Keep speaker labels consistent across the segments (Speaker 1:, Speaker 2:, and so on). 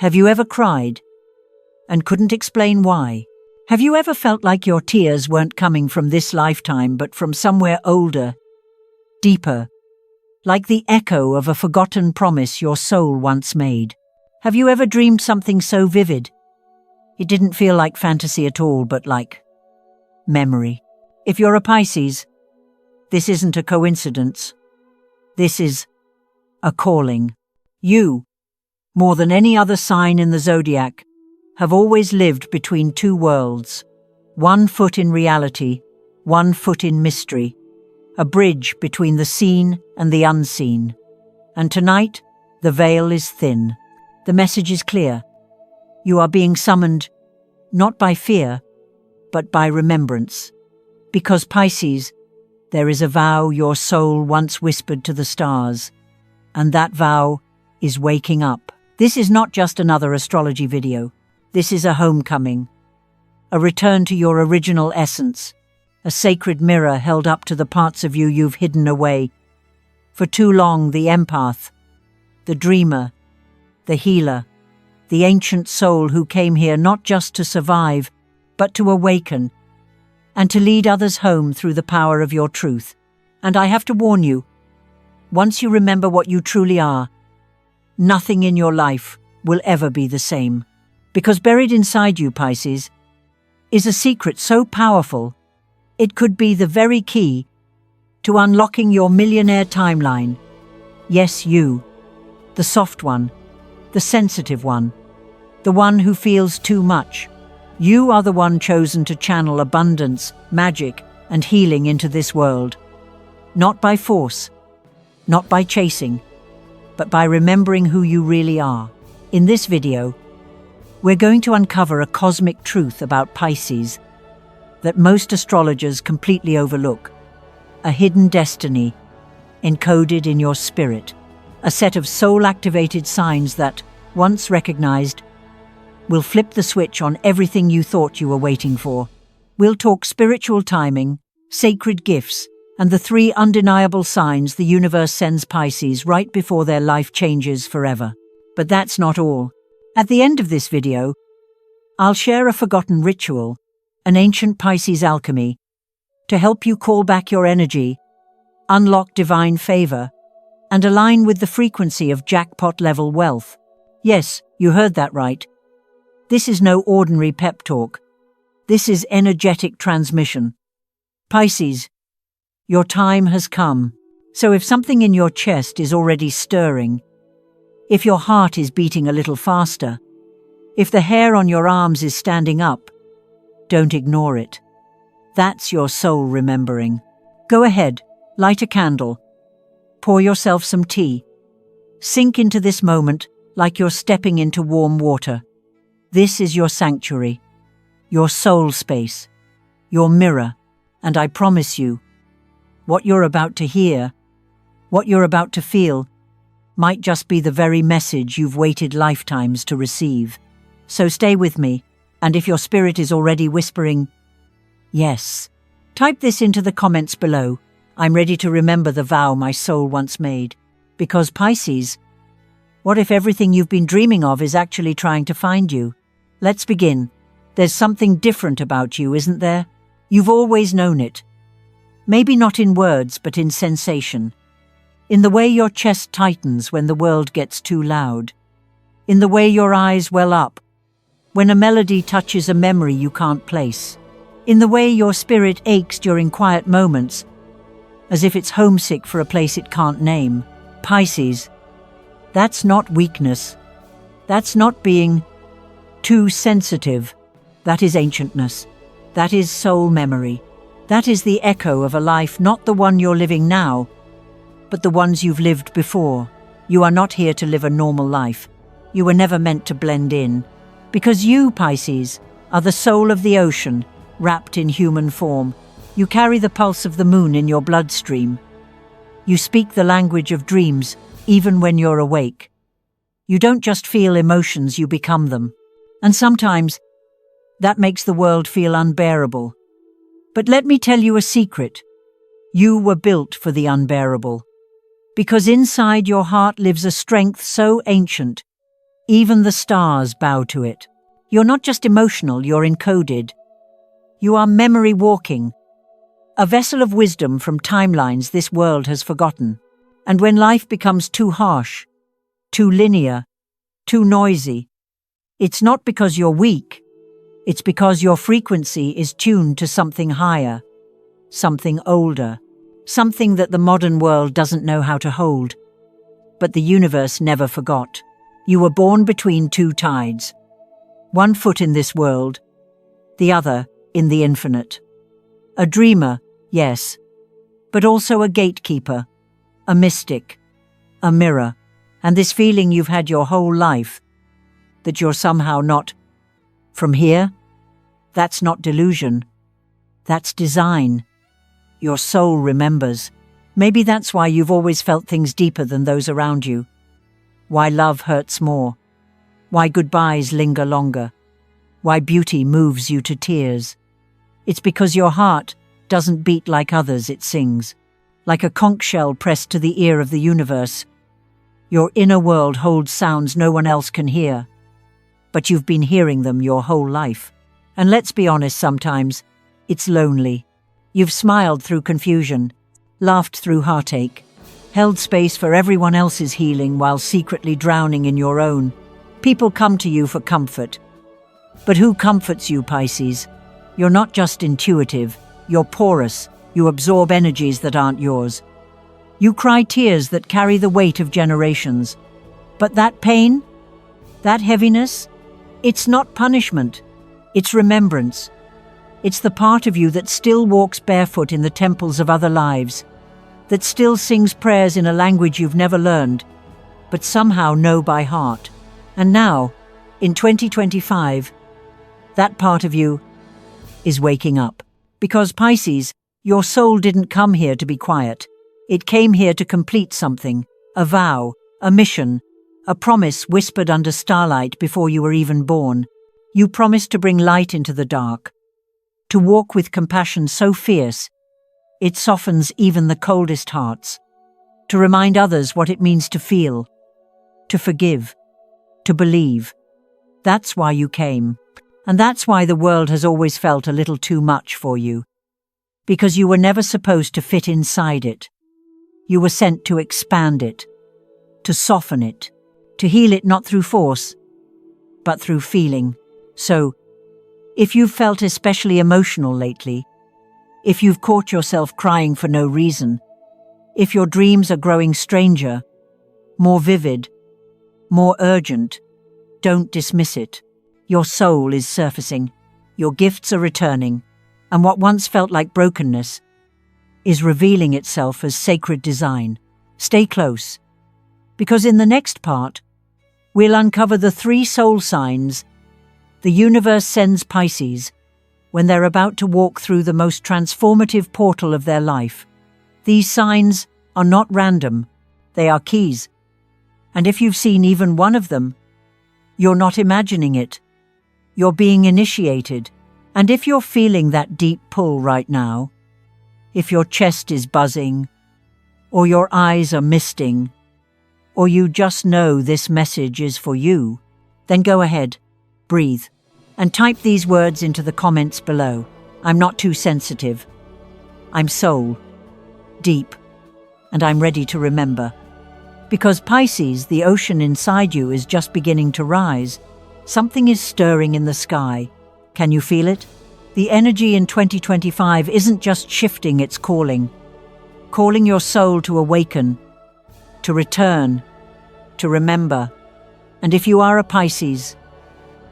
Speaker 1: Have you ever cried and couldn't explain why? Have you ever felt like your tears weren't coming from this lifetime but from somewhere older, deeper, like the echo of a forgotten promise your soul once made? Have you ever dreamed something so vivid it didn't feel like fantasy at all, but like memory? If you're a Pisces, this isn't a coincidence. This is a calling. You, more than any other sign in the Zodiac, have always lived between two worlds, 1 foot in reality, 1 foot in mystery, a bridge between the seen and the unseen. And tonight, the veil is thin. The message is clear. You are being summoned not by fear, but by remembrance. Because Pisces, there is a vow your soul once whispered to the stars, and that vow is waking up. This is not just another astrology video. This is a homecoming, a return to your original essence, a sacred mirror held up to the parts of you you've hidden away. For too long, the empath, the dreamer, the healer, the ancient soul who came here not just to survive, but to awaken, and to lead others home through the power of your truth. And I have to warn you, once you remember what you truly are, nothing in your life will ever be the same. Because buried inside you, Pisces, is a secret so powerful, it could be the very key to unlocking your millionaire timeline. Yes, you, the soft one, the sensitive one, the one who feels too much. You are the one chosen to channel abundance, magic, and healing into this world. Not by force, not by chasing, but by remembering who you really are. In this video, we're going to uncover a cosmic truth about Pisces that most astrologers completely overlook. A hidden destiny encoded in your spirit. A set of soul-activated signs that, once recognized, will flip the switch on everything you thought you were waiting for. We'll talk spiritual timing, sacred gifts, and the 3 undeniable signs the universe sends Pisces right before their life changes forever. But that's not all. At the end of this video, I'll share a forgotten ritual, an ancient Pisces alchemy, to help you call back your energy, unlock divine favor, and align with the frequency of jackpot-level wealth. Yes, you heard that right. This is no ordinary pep talk. This is energetic transmission. Pisces, your time has come. So if something in your chest is already stirring, if your heart is beating a little faster, if the hair on your arms is standing up, don't ignore it. That's your soul remembering. Go ahead, light a candle, pour yourself some tea, sink into this moment like you're stepping into warm water. This is your sanctuary, your soul space, your mirror, and I promise you, what you're about to hear, what you're about to feel, might just be the very message you've waited lifetimes to receive. So stay with me, and if your spirit is already whispering, yes, type this into the comments below. I'm ready to remember the vow my soul once made. Because Pisces, what if everything you've been dreaming of is actually trying to find you? Let's begin. There's something different about you, isn't there? You've always known it. Maybe not in words, but in sensation. In the way your chest tightens when the world gets too loud. In the way your eyes well up when a melody touches a memory you can't place. In the way your spirit aches during quiet moments, as if it's homesick for a place it can't name. Pisces, that's not weakness. That's not being too sensitive. That is ancientness. That is soul memory. That is the echo of a life, not the one you're living now, but the ones you've lived before. You are not here to live a normal life. You were never meant to blend in. Because you, Pisces, are the soul of the ocean, wrapped in human form. You carry the pulse of the moon in your bloodstream. You speak the language of dreams, even when you're awake. You don't just feel emotions, you become them. And sometimes, that makes the world feel unbearable. But let me tell you a secret. You were built for the unbearable. Because inside your heart lives a strength so ancient, Even the stars bow to it. You're not just emotional, you're encoded. You are memory walking, a vessel of wisdom from timelines this world has forgotten. And when life becomes too harsh, too linear, too noisy, it's not because you're weak, it's because your frequency is tuned to something higher, something older, something that the modern world doesn't know how to hold. But the universe never forgot. You were born between two tides. One foot in this world, the other in the infinite. A dreamer, yes, but also a gatekeeper, a mystic, a mirror, and this feeling you've had your whole life, that you're somehow not from here. That's not delusion. That's design. Your soul remembers. Maybe that's why you've always felt things deeper than those around you. Why love hurts more. Why goodbyes linger longer. Why beauty moves you to tears. It's because your heart doesn't beat like others, it sings. Like a conch shell pressed to the ear of the universe. Your inner world holds sounds no one else can hear. But you've been hearing them your whole life. And let's be honest, sometimes it's lonely. You've smiled through confusion, laughed through heartache, held space for everyone else's healing while secretly drowning in your own. People come to you for comfort. But who comforts you, Pisces? You're not just intuitive, you're porous. You absorb energies that aren't yours. You cry tears that carry the weight of generations. But that pain, that heaviness, it's not punishment. It's remembrance. It's the part of you that still walks barefoot in the temples of other lives, that still sings prayers in a language you've never learned, but somehow know by heart. And now, in 2025, that part of you is waking up. Because Pisces, your soul didn't come here to be quiet. It came here to complete something, a vow, a mission, a promise whispered under starlight before you were even born. You promised to bring light into the dark, to walk with compassion so fierce it softens even the coldest hearts, to remind others what it means to feel, to forgive, to believe. That's why you came, and that's why the world has always felt a little too much for you. Because you were never supposed to fit inside it. You were sent to expand it, to soften it, to heal it not through force, but through feeling. So, if you've felt especially emotional lately, if you've caught yourself crying for no reason, if your dreams are growing stranger, more vivid, more urgent, don't dismiss it. Your soul is surfacing, your gifts are returning, and what once felt like brokenness is revealing itself as sacred design. Stay close, because in the next part, we'll uncover the 3 soul signs the universe sends Pisces when they're about to walk through the most transformative portal of their life. These signs are not random, they are keys. And if you've seen even one of them, you're not imagining it. You're being initiated. And if you're feeling that deep pull right now, if your chest is buzzing, or your eyes are misting, or you just know this message is for you, then go ahead, breathe, and type these words into the comments below. I'm not too sensitive. I'm soul, deep, and I'm ready to remember. Because Pisces, the ocean inside you is just beginning to rise. Something is stirring in the sky. Can you feel it? The energy in 2025 isn't just shifting, it's calling your soul to awaken, to return, to remember. And if you are a Pisces,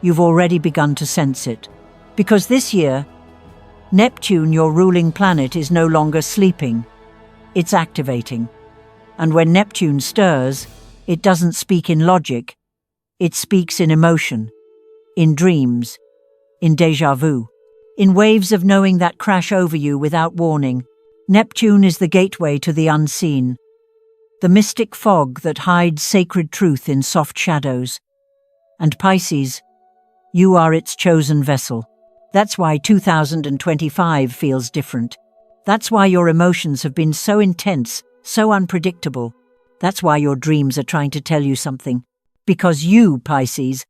Speaker 1: you've already begun to sense it. Because this year, Neptune, your ruling planet, is no longer sleeping. It's activating. And when Neptune stirs, it doesn't speak in logic. It speaks in emotion, in dreams, in déjà vu, in waves of knowing that crash over you without warning. Neptune is the gateway to the unseen, the mystic fog that hides sacred truth in soft shadows. And Pisces, you are its chosen vessel. That's why 2025 feels different. That's why your emotions have been so intense, so unpredictable. That's why your dreams are trying to tell you something. Because you, Pisces,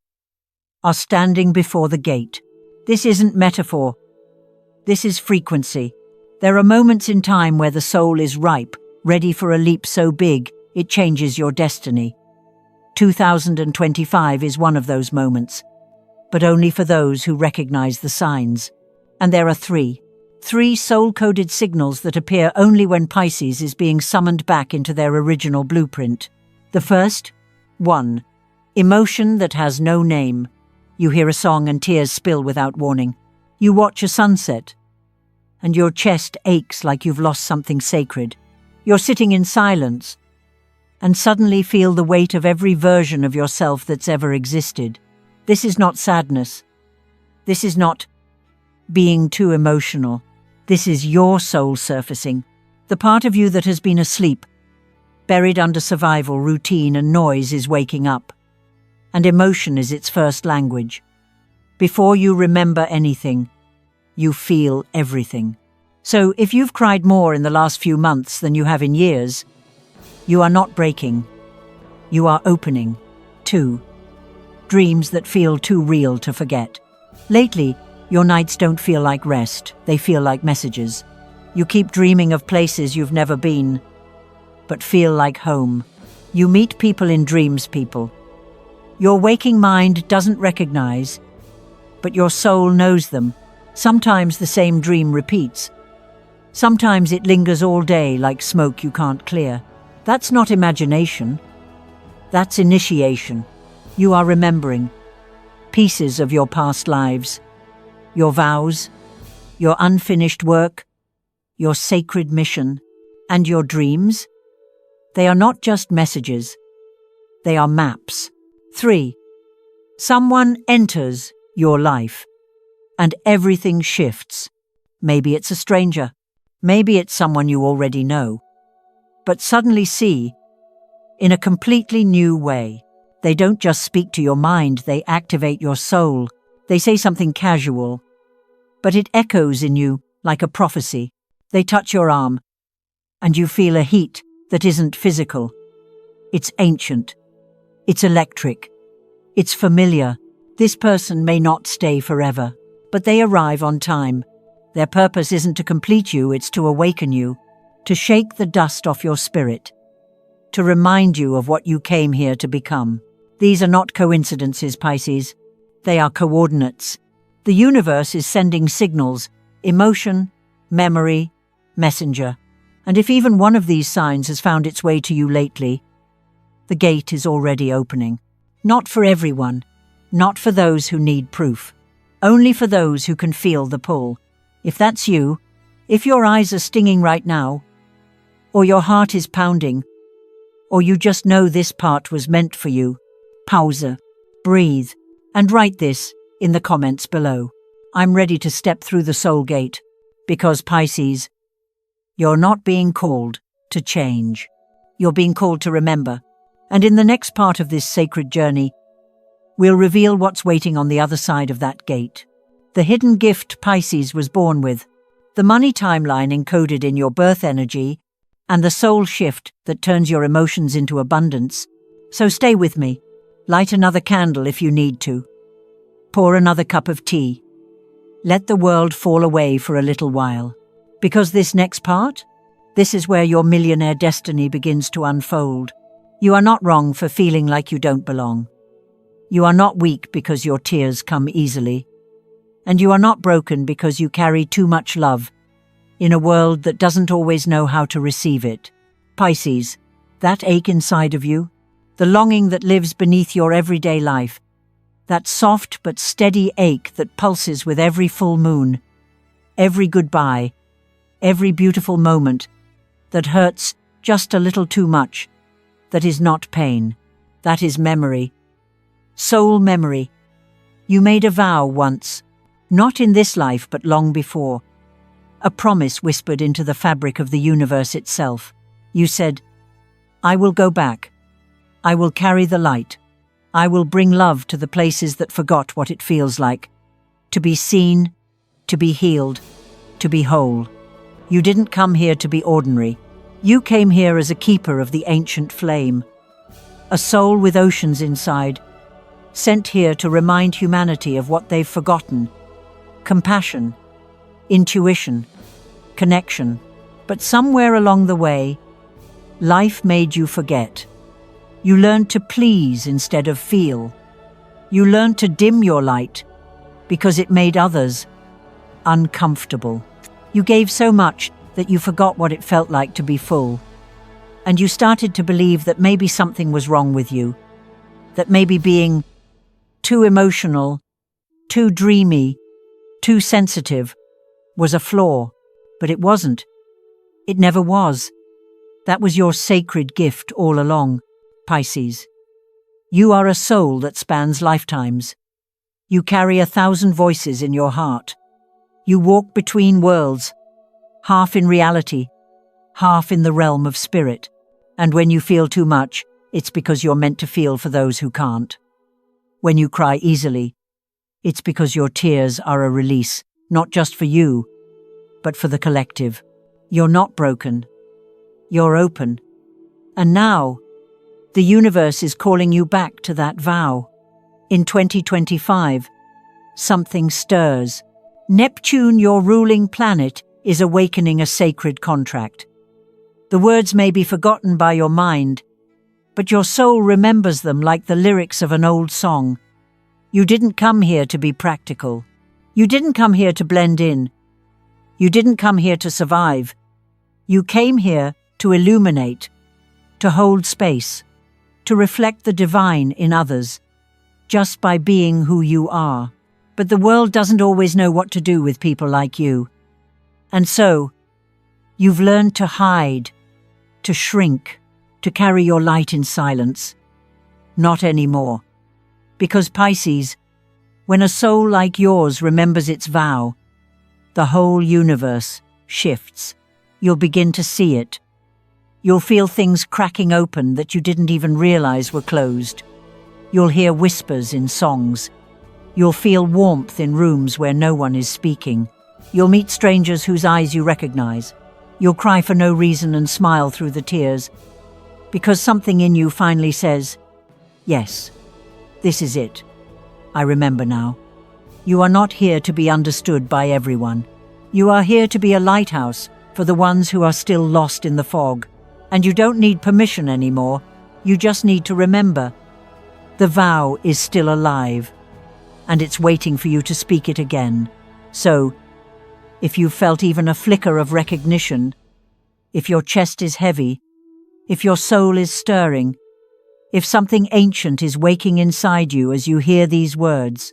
Speaker 1: are standing before the gate. This isn't metaphor. This is frequency. There are moments in time where the soul is ripe, ready for a leap so big it changes your destiny. 2025 is one of those moments, but only for those who recognize the signs. And there are three soul-coded signals that appear only when Pisces is being summoned back into their original blueprint. The first, 1. Emotion that has no name. You hear a song and tears spill without warning. You watch a sunset, and your chest aches like you've lost something sacred. You're sitting in silence, and suddenly feel the weight of every version of yourself that's ever existed. This is not sadness. This is not being too emotional. This is your soul surfacing. The part of you that has been asleep, buried under survival, routine, and noise is waking up. And emotion is its first language. Before you remember anything, you feel everything. So if you've cried more in the last few months than you have in years, you are not breaking. You are opening. 2. Dreams that feel too real to forget. Lately, your nights don't feel like rest. They feel like messages. You keep dreaming of places you've never been, but feel like home. You meet people in dreams, people. Your waking mind doesn't recognize, but your soul knows them. Sometimes the same dream repeats. Sometimes it lingers all day like smoke you can't clear. That's not imagination. That's initiation. You are remembering pieces of your past lives, your vows, your unfinished work, your sacred mission, and your dreams. They are not just messages. They are maps. 3. Someone enters your life, and everything shifts. Maybe it's a stranger. Maybe it's someone you already know. But suddenly see, in a completely new way. They don't just speak to your mind, they activate your soul. They say something casual, but it echoes in you like a prophecy. They touch your arm, and you feel a heat that isn't physical. It's ancient. It's electric. It's familiar. This person may not stay forever, but they arrive on time. Their purpose isn't to complete you, it's to awaken you, to shake the dust off your spirit, to remind you of what you came here to become. These are not coincidences, Pisces. They are coordinates. The universe is sending signals, emotion, memory, messenger. And if even one of these signs has found its way to you lately, the gate is already opening. Not for everyone, not for those who need proof, only for those who can feel the pull. If that's you, if your eyes are stinging right now, or your heart is pounding, or you just know this part was meant for you, pause, breathe, and write this in the comments below. I'm ready to step through the soul gate, because Pisces, you're not being called to change. You're being called to remember. And in the next part of this sacred journey, we'll reveal what's waiting on the other side of that gate. The hidden gift Pisces was born with, the money timeline encoded in your birth energy, and the soul shift that turns your emotions into abundance. So stay with me. Light another candle if you need to. Pour another cup of tea. Let the world fall away for a little while. Because this next part, this is where your millionaire destiny begins to unfold. You are not wrong for feeling like you don't belong. You are not weak because your tears come easily. And you are not broken because you carry too much love in a world that doesn't always know how to receive it. Pisces, that ache inside of you, the longing that lives beneath your everyday life, that soft but steady ache that pulses with every full moon, every goodbye, every beautiful moment, that hurts just a little too much, that is not pain, that is memory. Soul memory. You made a vow once, not in this life but long before. A promise whispered into the fabric of the universe itself. You said, I will go back. I will carry the light. I will bring love to the places that forgot what it feels like. To be seen, to be healed, to be whole. You didn't come here to be ordinary. You came here as a keeper of the ancient flame. a soul with oceans inside, sent here to remind humanity of what they've forgotten: compassion, intuition, connection. But somewhere along the way, life made you forget. You learned to please instead of feel. You learned to dim your light because it made others uncomfortable. You gave so much that you forgot what it felt like to be full. And you started to believe that maybe something was wrong with you, that maybe being too emotional, too dreamy, too sensitive was a flaw. But it wasn't. It never was. That was your sacred gift all along, Pisces. You are a soul that spans lifetimes. You carry 1,000 voices in your heart. You walk between worlds, half in reality, half in the realm of spirit. And when you feel too much, it's because you're meant to feel for those who can't. When you cry easily, it's because your tears are a release, not just for you, but for the collective. You're not broken. You're open. And now, the universe is calling you back to that vow. In 2025, something stirs. Neptune, your ruling planet, is awakening a sacred contract. The words may be forgotten by your mind, but your soul remembers them like the lyrics of an old song. You didn't come here to be practical. You didn't come here to blend in. You didn't come here to survive. You came here to illuminate, to hold space, to reflect the divine in others, just by being who you are. But the world doesn't always know what to do with people like you. And so, you've learned to hide, to shrink, to carry your light in silence. Not anymore. Because Pisces, when a soul like yours remembers its vow, the whole universe shifts. You'll begin to see it. You'll feel things cracking open that you didn't even realize were closed. You'll hear whispers in songs. You'll feel warmth in rooms where no one is speaking. You'll meet strangers whose eyes you recognize. You'll cry for no reason and smile through the tears, because something in you finally says, yes, this is it. I remember now. You are not here to be understood by everyone. You are here to be a lighthouse for the ones who are still lost in the fog. And you don't need permission anymore. You just need to remember. The vow is still alive, and it's waiting for you to speak it again. So, if you've felt even a flicker of recognition, if your chest is heavy, if your soul is stirring, if something ancient is waking inside you as you hear these words,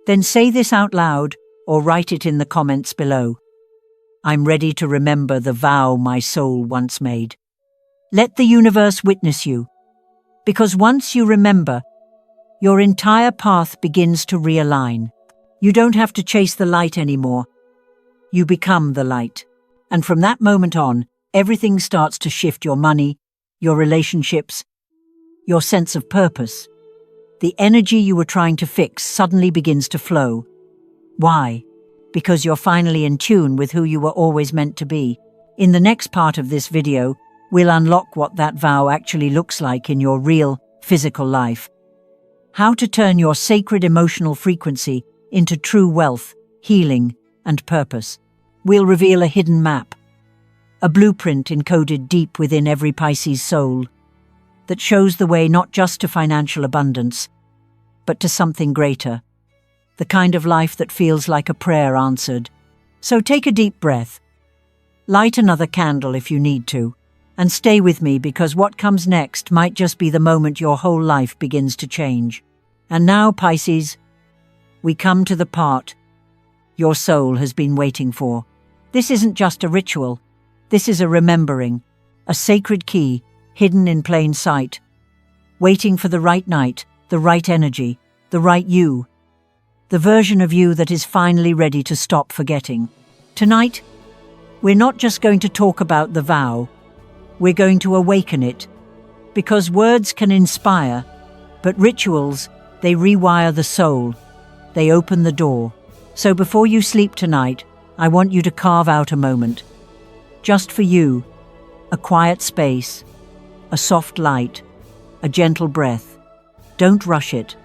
Speaker 1: then say this out loud or write it in the comments below. I'm ready to remember the vow my soul once made. Let the universe witness you, because once you remember, your entire path begins to realign. You don't have to chase the light anymore. You become the light. And from that moment on, everything starts to shift: your money, your relationships, your sense of purpose. The energy you were trying to fix suddenly begins to flow. Why? Because you're finally in tune with who you were always meant to be. In the next part of this video, we'll unlock what that vow actually looks like in your real, physical life. How to turn your sacred emotional frequency into true wealth, healing, and purpose. We'll reveal a hidden map, a blueprint encoded deep within every Pisces soul, that shows the way not just to financial abundance, but to something greater, the kind of life that feels like a prayer answered. So take a deep breath, light another candle if you need to, and stay with me, because what comes next might just be the moment your whole life begins to change. And now, Pisces, we come to the part your soul has been waiting for. This isn't just a ritual. This is a remembering, a sacred key hidden in plain sight, waiting for the right night, the right energy, the right you, the version of you that is finally ready to stop forgetting. Tonight, we're not just going to talk about the vow, we're going to awaken it, because words can inspire, but rituals, they rewire the soul, they open the door. So before you sleep tonight, I want you to carve out a moment, just for you, a quiet space, a soft light, a gentle breath. Don't rush it.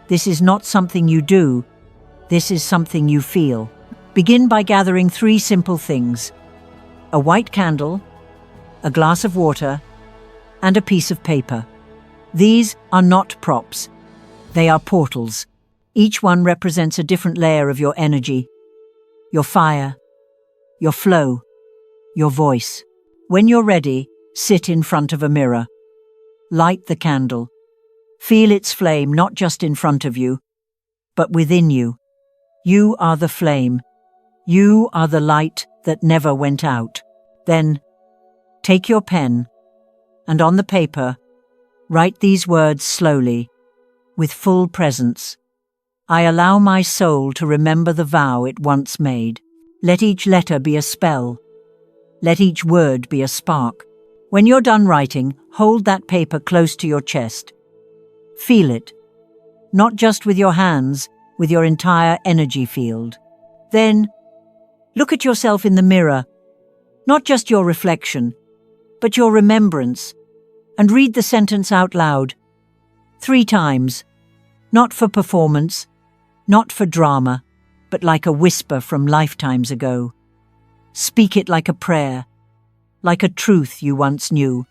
Speaker 1: This is not something you do, this is something you feel. Begin by gathering 3 simple things: a white candle, a glass of water, and a piece of paper. These are not props. They are portals. Each one represents a different layer of your energy, your fire, your flow, your voice. When you're ready, sit in front of a mirror. Light the candle. Feel its flame not just in front of you, but within you. You are the flame. You are the light that never went out. Then, take your pen, and on the paper, write these words slowly, with full presence. I allow my soul to remember the vow it once made. Let each letter be a spell. Let each word be a spark. When you're done writing, hold that paper close to your chest. Feel it, not just with your hands, with your entire energy field. Then, look at yourself in the mirror, not just your reflection, but your remembrance, and read the sentence out loud. 3 times, not for performance, not for drama, but like a whisper from lifetimes ago. Speak it like a prayer, like a truth you once knew,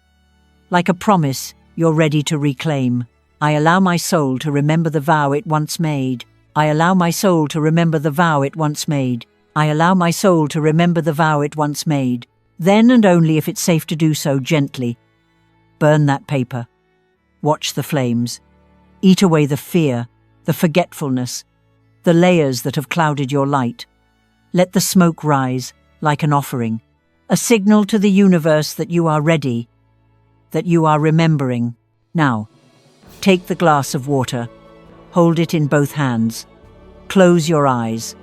Speaker 1: like a promise you're ready to reclaim. I allow my soul to remember the vow it once made. I allow my soul to remember the vow it once made. I allow my soul to remember the vow it once made. Then, and only if it's safe to do so, gently burn that paper. Watch the flames. Eat away the fear, the forgetfulness, the layers that have clouded your light. Let the smoke rise like an offering, a signal to the universe that you are ready, that you are remembering. Now, take the glass of water, hold it in both hands, close your eyes,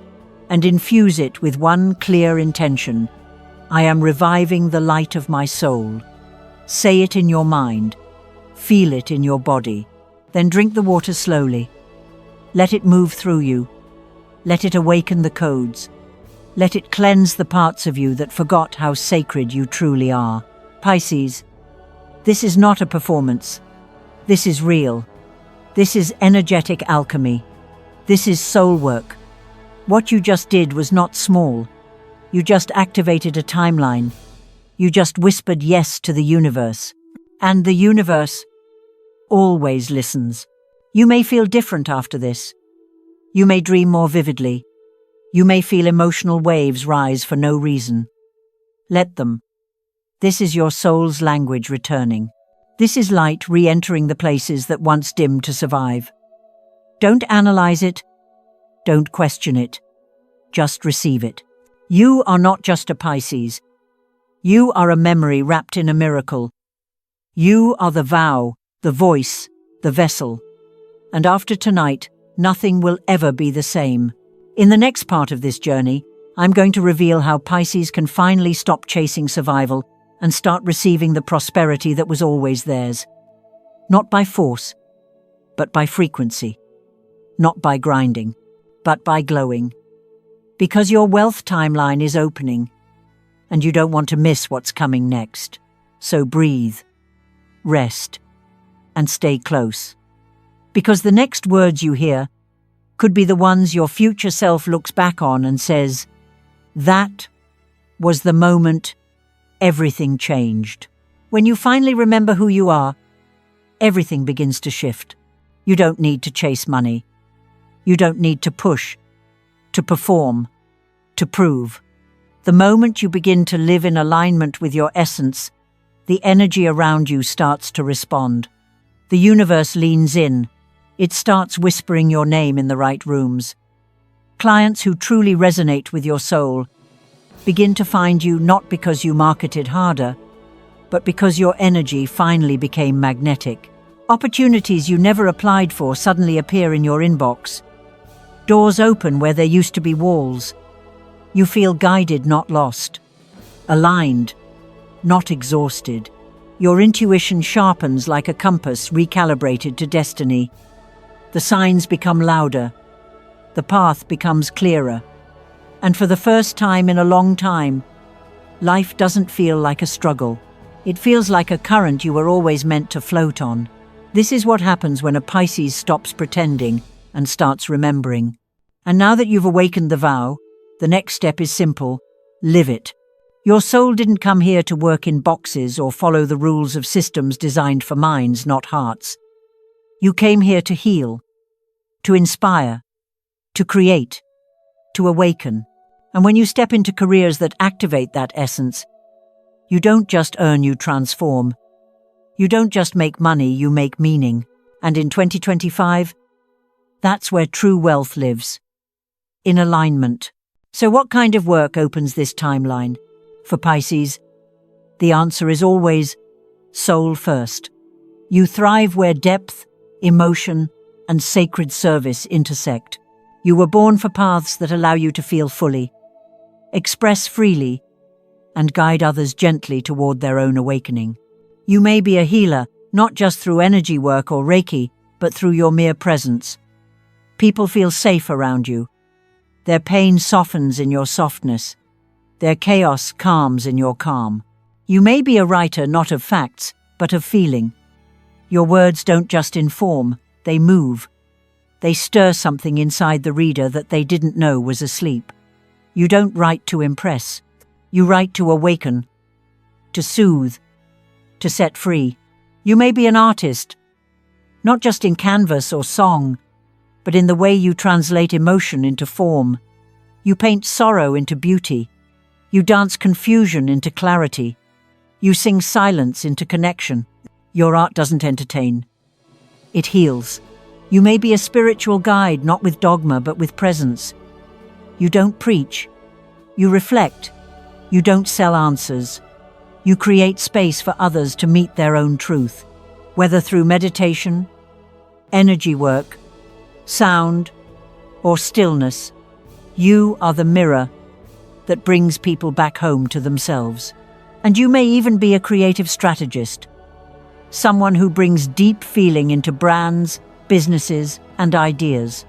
Speaker 1: and infuse it with one clear intention. I am reviving the light of my soul. Say it in your mind, feel it in your body, then drink the water slowly. Let it move through you. Let it awaken the codes. Let it cleanse the parts of you that forgot how sacred you truly are. Pisces, this is not a performance. This is real. This is energetic alchemy. This is soul work. What you just did was not small. You just activated a timeline. You just whispered yes to the universe. And the universe always listens. You may feel different after this. You may dream more vividly. You may feel emotional waves rise for no reason. Let them. This is your soul's language returning. This is light re-entering the places that once dimmed to survive. Don't analyze it. Don't question it. Just receive it. You are not just a Pisces. You are a memory wrapped in a miracle. You are the vow, the voice, the vessel. And after tonight, nothing will ever be the same. In the next part of this journey, I'm going to reveal how Pisces can finally stop chasing survival and start receiving the prosperity that was always theirs. Not by force, but by frequency. Not by grinding, but by glowing. Because your wealth timeline is opening, and you don't want to miss what's coming next. So breathe, rest, and stay close. Because the next words you hear could be the ones your future self looks back on and says, "That was the moment everything changed." When you finally remember who you are, everything begins to shift. You don't need to chase money. You don't need to push, to perform, to prove. The moment you begin to live in alignment with your essence, the energy around you starts to respond. The universe leans in. It starts whispering your name in the right rooms. Clients who truly resonate with your soul begin to find you not because you marketed harder, but because your energy finally became magnetic. Opportunities you never applied for suddenly appear in your inbox. Doors open where there used to be walls. You feel guided, not lost. Aligned, not exhausted. Your intuition sharpens like a compass recalibrated to destiny. The signs become louder. The path becomes clearer. And for the first time in a long time, life doesn't feel like a struggle. It feels like a current you were always meant to float on. This is what happens when a Pisces stops pretending and starts remembering. And now that you've awakened the vow, the next step is simple: live it. Your soul didn't come here to work in boxes or follow the rules of systems designed for minds, not hearts. You came here to heal, to inspire, to create, to awaken. And when you step into careers that activate that essence, you don't just earn, you transform. You don't just make money, you make meaning. And in 2025, that's where true wealth lives. In alignment. So what kind of work opens this timeline? For Pisces, the answer is always soul first. You thrive where depth, emotion, and sacred service intersect. You were born for paths that allow you to feel fully, express freely, and guide others gently toward their own awakening. You may be a healer, not just through energy work or Reiki, but through your mere presence. People feel safe around you. Their pain softens in your softness. Their chaos calms in your calm. You may be a writer not of facts, but of feeling. Your words don't just inform, they move. They stir something inside the reader that they didn't know was asleep. You don't write to impress. You write to awaken, to soothe, to set free. You may be an artist, not just in canvas or song, but in the way you translate emotion into form. You paint sorrow into beauty. You dance confusion into clarity. You sing silence into connection. Your art doesn't entertain. It heals. You may be a spiritual guide, not with dogma, but with presence. You don't preach. You reflect. You don't sell answers. You create space for others to meet their own truth, whether through meditation, energy work, sound, or stillness. You are the mirror that brings people back home to themselves. And you may even be a creative strategist, someone who brings deep feeling into brands, businesses, and ideas.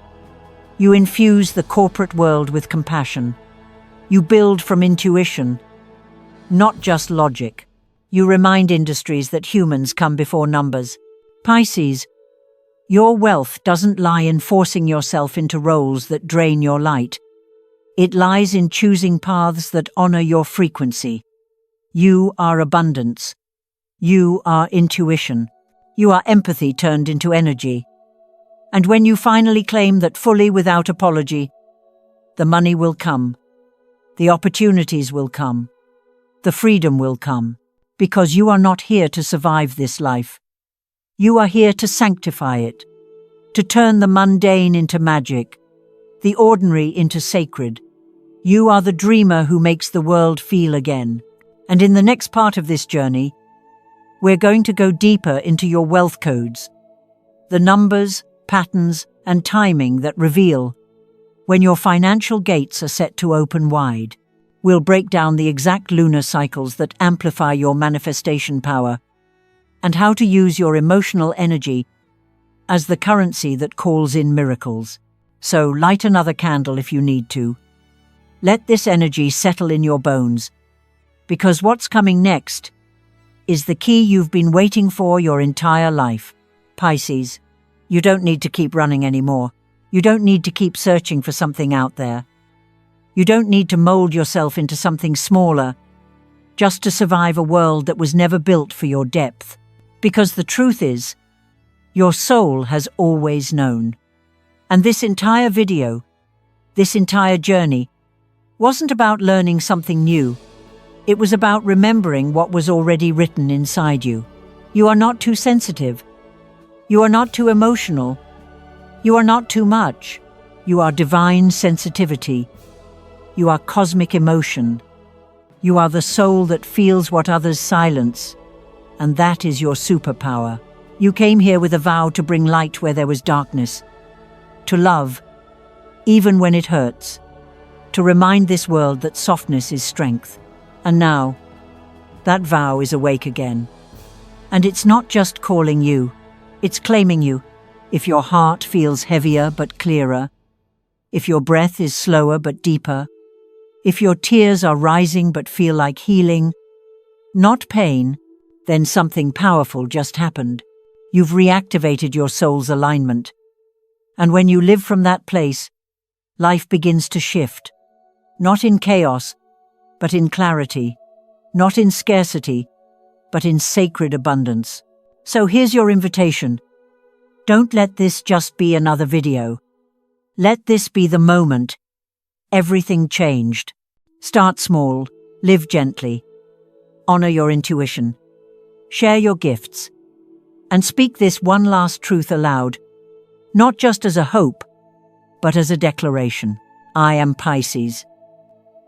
Speaker 1: You infuse the corporate world with compassion. You build from intuition, not just logic. You remind industries that humans come before numbers. Pisces, your wealth doesn't lie in forcing yourself into roles that drain your light. It lies in choosing paths that honor your frequency. You are abundance. You are intuition. You are empathy turned into energy. And when you finally claim that fully without apology, the money will come. The opportunities will come. The freedom will come. Because you are not here to survive this life. You are here to sanctify it. To turn the mundane into magic. The ordinary into sacred. You are the dreamer who makes the world feel again. And in the next part of this journey, we're going to go deeper into your wealth codes. The numbers, patterns, and timing that reveal when your financial gates are set to open wide. We'll break down the exact lunar cycles that amplify your manifestation power and how to use your emotional energy as the currency that calls in miracles. So light another candle if you need to. Let this energy settle in your bones, because what's coming next is the key you've been waiting for your entire life. Pisces, you don't need to keep running anymore. You don't need to keep searching for something out there. You don't need to mold yourself into something smaller just to survive a world that was never built for your depth. Because the truth is, your soul has always known. And this entire video, this entire journey, wasn't about learning something new. It was about remembering what was already written inside you. You are not too sensitive. You are not too emotional. You are not too much. You are divine sensitivity. You are cosmic emotion. You are the soul that feels what others silence. And that is your superpower. You came here with a vow to bring light where there was darkness. To love, even when it hurts. To remind this world that softness is strength. And now, that vow is awake again. And it's not just calling you, it's claiming you. If your heart feels heavier but clearer, if your breath is slower but deeper, if your tears are rising but feel like healing, not pain, then something powerful just happened. You've reactivated your soul's alignment. And when you live from that place, life begins to shift. Not in chaos, but in clarity. Not in scarcity, but in sacred abundance. So here's your invitation. Don't let this just be another video. Let this be the moment everything changed. Start small, live gently, honor your intuition, share your gifts, and speak this one last truth aloud, not just as a hope, but as a declaration. I am Pisces.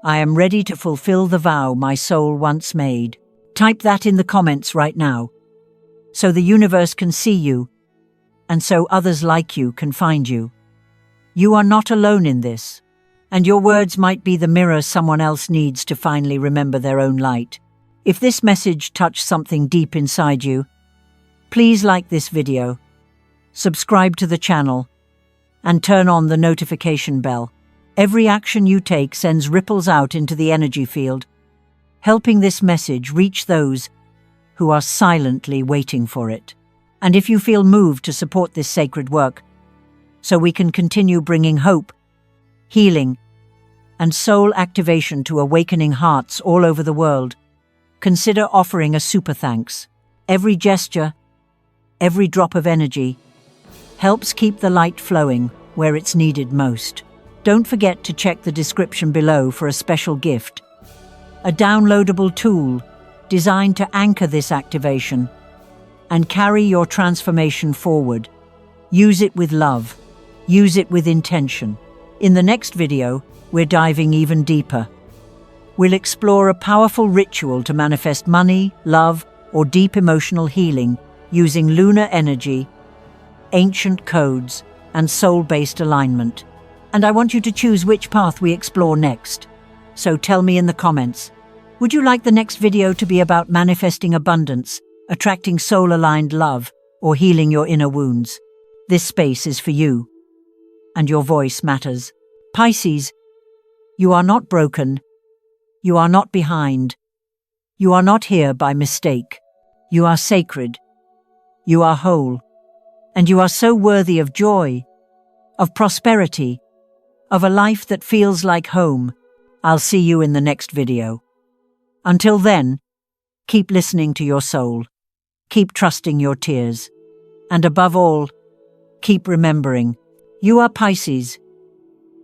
Speaker 1: I am ready to fulfill the vow my soul once made. Type that in the comments right now, so the universe can see you, and so others like you can find you. You are not alone in this, and your words might be the mirror someone else needs to finally remember their own light. If this message touched something deep inside you, please like this video, subscribe to the channel, and turn on the notification bell. Every action you take sends ripples out into the energy field, helping this message reach those who are silently waiting for it. And if you feel moved to support this sacred work, so we can continue bringing hope, healing, and soul activation to awakening hearts all over the world, consider offering a super thanks. Every gesture, every drop of energy, helps keep the light flowing where it's needed most. Don't forget to check the description below for a special gift, a downloadable tool designed to anchor this activation and carry your transformation forward. Use it with love. Use it with intention. In the next video, we're diving even deeper. We'll explore a powerful ritual to manifest money, love, or deep emotional healing using lunar energy, ancient codes, and soul-based alignment. And I want you to choose which path we explore next. So tell me in the comments, would you like the next video to be about manifesting abundance, attracting soul-aligned love, or healing your inner wounds? This space is for you, and your voice matters. Pisces, you are not broken. You are not behind. You are not here by mistake. You are sacred. You are whole. And you are so worthy of joy, of prosperity, of a life that feels like home. I'll see you in the next video. Until then, keep listening to your soul. Keep trusting your tears. And above all, keep remembering, you are Pisces.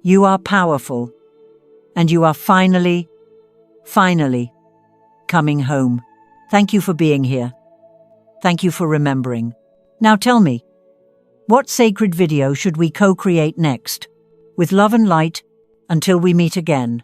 Speaker 1: You are powerful. And you are finally coming home. Thank you for being here. Thank you for remembering. Now tell me, what sacred video should we co-create next? With love and light, until we meet again.